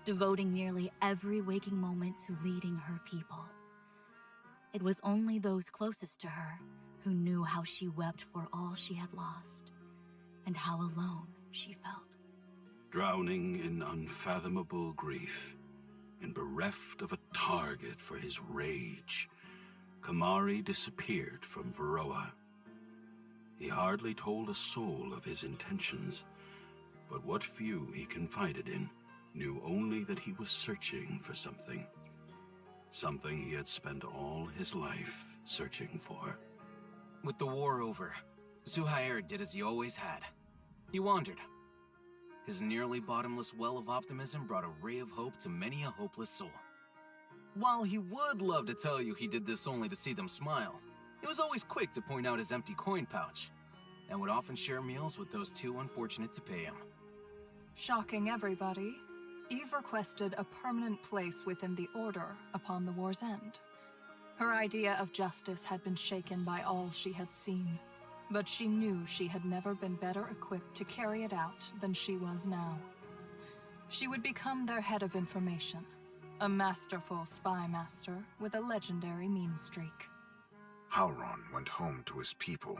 devoting nearly every waking moment to leading her people. It was only those closest to her who knew how she wept for all she had lost, and how alone she felt. Drowning in unfathomable grief, and bereft of a target for his rage, Kamari disappeared from Varroa. He hardly told a soul of his intentions, but what few he confided in knew only that he was searching for something. Something he had spent all his life searching for. With the war over, Zuhair did as he always had. He wandered. His nearly bottomless well of optimism brought a ray of hope to many a hopeless soul. While he would love to tell you he did this only to see them smile, he was always quick to point out his empty coin pouch, and would often share meals with those too unfortunate to pay him. Shocking everybody, Eve requested a permanent place within the Order upon the war's end. Her idea of justice had been shaken by all she had seen, but she knew she had never been better equipped to carry it out than she was now. She would become their head of information, a masterful spy master with a legendary mean streak. Hauron went home to his people,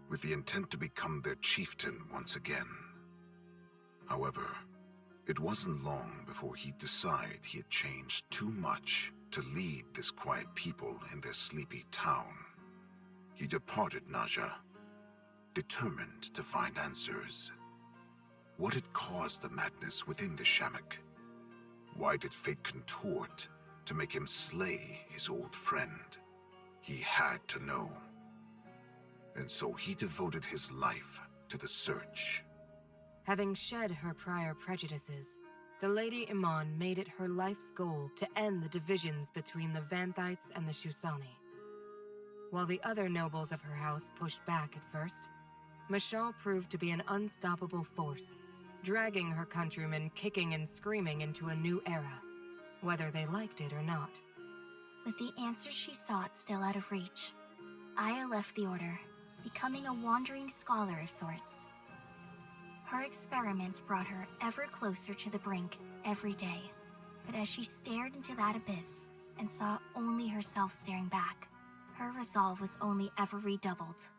with the intent to become their chieftain once again. However, it wasn't long before he'd decide he had changed too much to lead this quiet people in their sleepy town. He departed Naja, determined to find answers. What had caused the madness within the Shamak? Why did fate contort to make him slay his old friend? He had to know. And so he devoted his life to the search. Having shed her prior prejudices, the Lady Iman made it her life's goal to end the divisions between the Vanthites and the Shusani. While the other nobles of her house pushed back at first, Michal proved to be an unstoppable force, dragging her countrymen kicking and screaming into a new era, whether they liked it or not. With the answers she sought still out of reach, Aya left the Order, becoming a wandering scholar of sorts. Her experiments brought her ever closer to the brink every day, but as she stared into that abyss and saw only herself staring back, her resolve was only ever redoubled.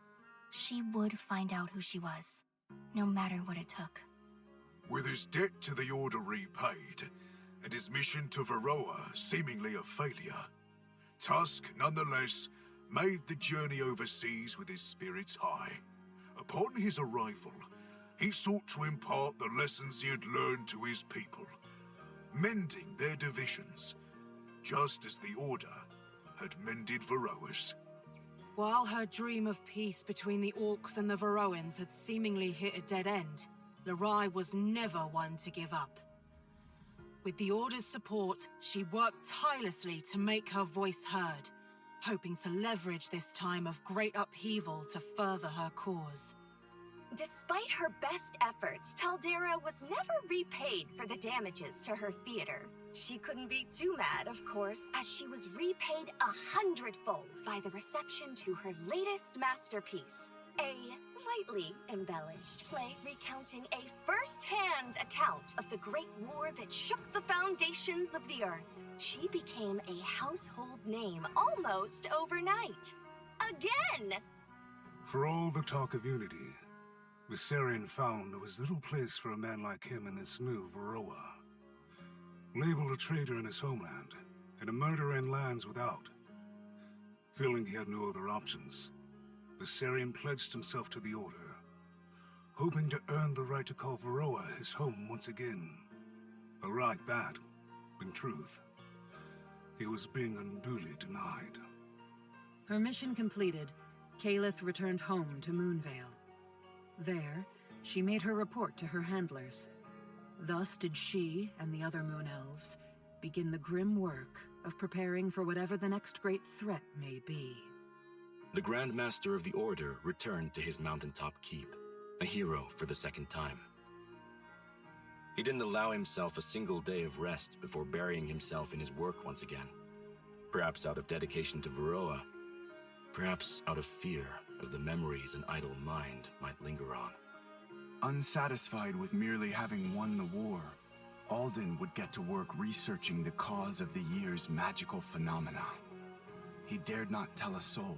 She would find out who she was, no matter what it took. With his debt to the Order repaid, and his mission to Varroa seemingly a failure, Tusk, nonetheless, made the journey overseas with his spirits high. Upon his arrival, he sought to impart the lessons he had learned to his people, mending their divisions, just as the Order had mended Varroa's. While her dream of peace between the Orcs and the Varroans had seemingly hit a dead end, Lerai was never one to give up. With the Order's support, she worked tirelessly to make her voice heard, hoping to leverage this time of great upheaval to further her cause. Despite her best efforts, Taldera was never repaid for the damages to her theater. She couldn't be too mad, of course, as she was repaid 100-fold by the reception to her latest masterpiece, a lightly embellished play recounting a first-hand account of the Great War that shook the foundations of the Earth. She became a household name almost overnight. Again! For all the talk of unity, Viserion found there was little place for a man like him in this new Varroa. Labeled a traitor in his homeland, and a murderer in lands without. Feeling he had no other options, Viserion pledged himself to the Order, hoping to earn the right to call Varroa his home once again. A right that, in truth, he was being unduly denied. Her mission completed, Calith returned home to Moonvale. There, she made her report to her handlers. Thus did she and the other Moon Elves begin the grim work of preparing for whatever the next great threat may be. The Grand Master of the Order returned to his mountaintop keep, a hero for the second time. He didn't allow himself a single day of rest before burying himself in his work once again. Perhaps out of dedication to Varroa, perhaps out of fear of the memories an idle mind might linger on. Unsatisfied with merely having won the war, Alden would get to work researching the cause of the year's magical phenomena. He dared not tell a soul,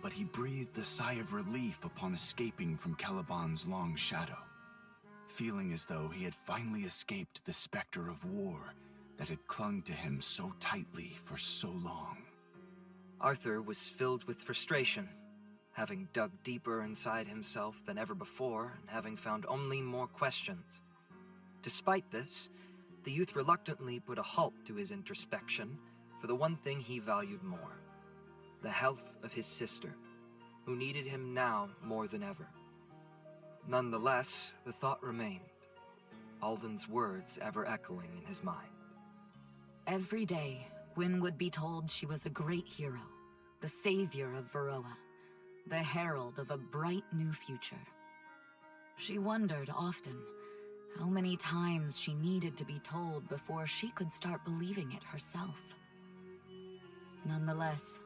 but he breathed a sigh of relief upon escaping from Caliban's long shadow, feeling as though he had finally escaped the specter of war that had clung to him so tightly for so long. Arthur was filled with frustration, having dug deeper inside himself than ever before and having found only more questions. Despite this, the youth reluctantly put a halt to his introspection for the one thing he valued more: the health of his sister, who needed him now more than ever. Nonetheless, the thought remained, Alden's words ever echoing in his mind. Every day, Gwyn would be told she was a great hero, the savior of Varroa, the herald of a bright new future. She wondered often how many times she needed to be told before she could start believing it herself. Nonetheless,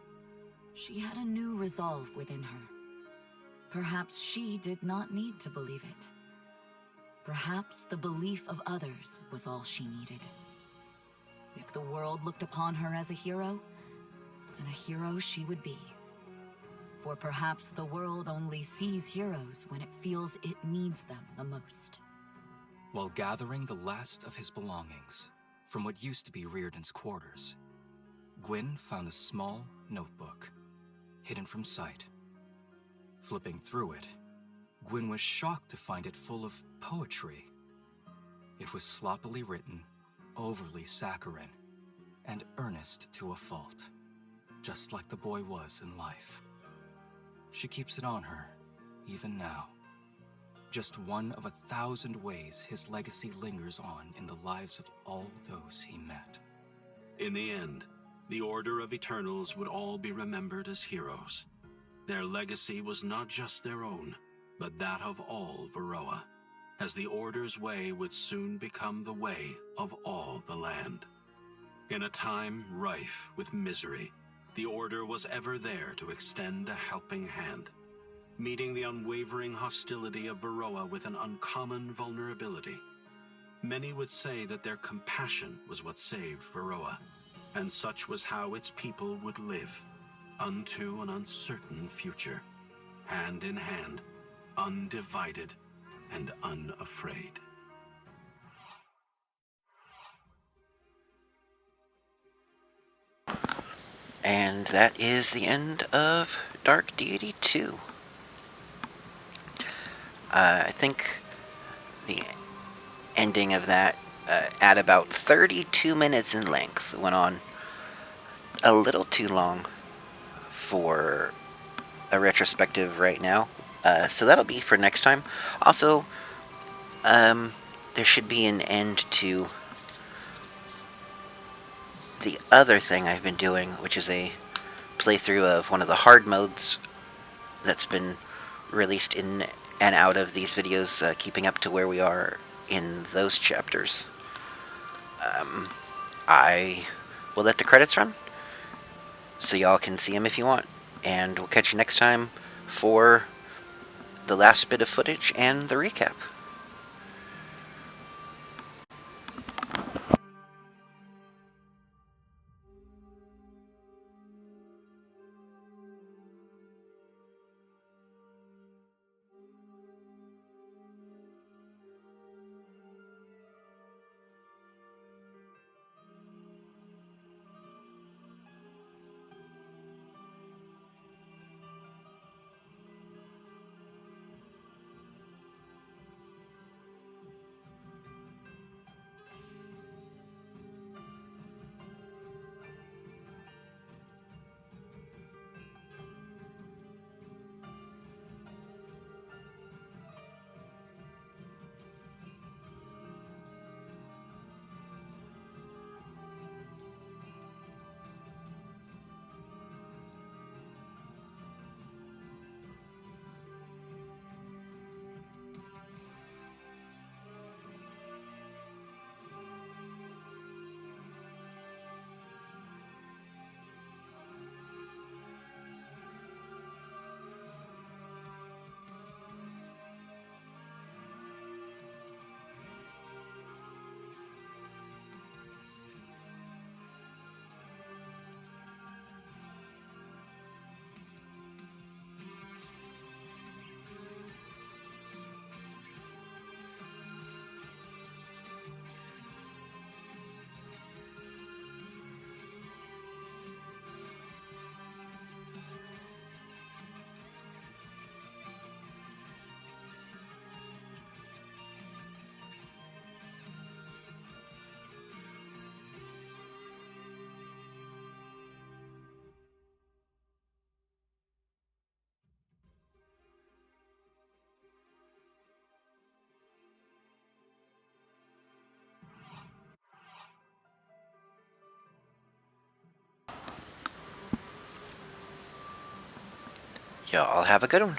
she had a new resolve within her. Perhaps she did not need to believe it. Perhaps the belief of others was all she needed. If the world looked upon her as a hero, then a hero she would be. For perhaps the world only sees heroes when it feels it needs them the most. While gathering the last of his belongings from what used to be Reardon's quarters, Gwyn found a small notebook, hidden from sight. Flipping through it, Gwyn was shocked to find it full of poetry. It was sloppily written, overly saccharine, and earnest to a fault, just like the boy was in life. She keeps it on her, even now. Just one of 1,000 ways his legacy lingers on in the lives of all those he met. In the end, the Order of Eternals would all be remembered as heroes. Their legacy was not just their own, but that of all Varroa. as the Order's way would soon become the way of all the land. In a time rife with misery, the Order was ever there to extend a helping hand, meeting the unwavering hostility of Varroa with an uncommon vulnerability. Many would say that their compassion was what saved Varroa, and such was how its people would live, unto an uncertain future, hand in hand, undivided and unafraid. And that is the end of Dark Deity 2. I think the ending of that, at about 32 minutes in length, went on a little too long for a retrospective right now. So that'll be for next time. Also, there should be an end to the other thing I've been doing, which is a playthrough of one of the hard modes that's been released in and out of these videos, keeping up to where we are in those chapters. I will let the credits run, so y'all can see them if you want, and we'll catch you next time for the last bit of footage and the recap. Y'all have a good one.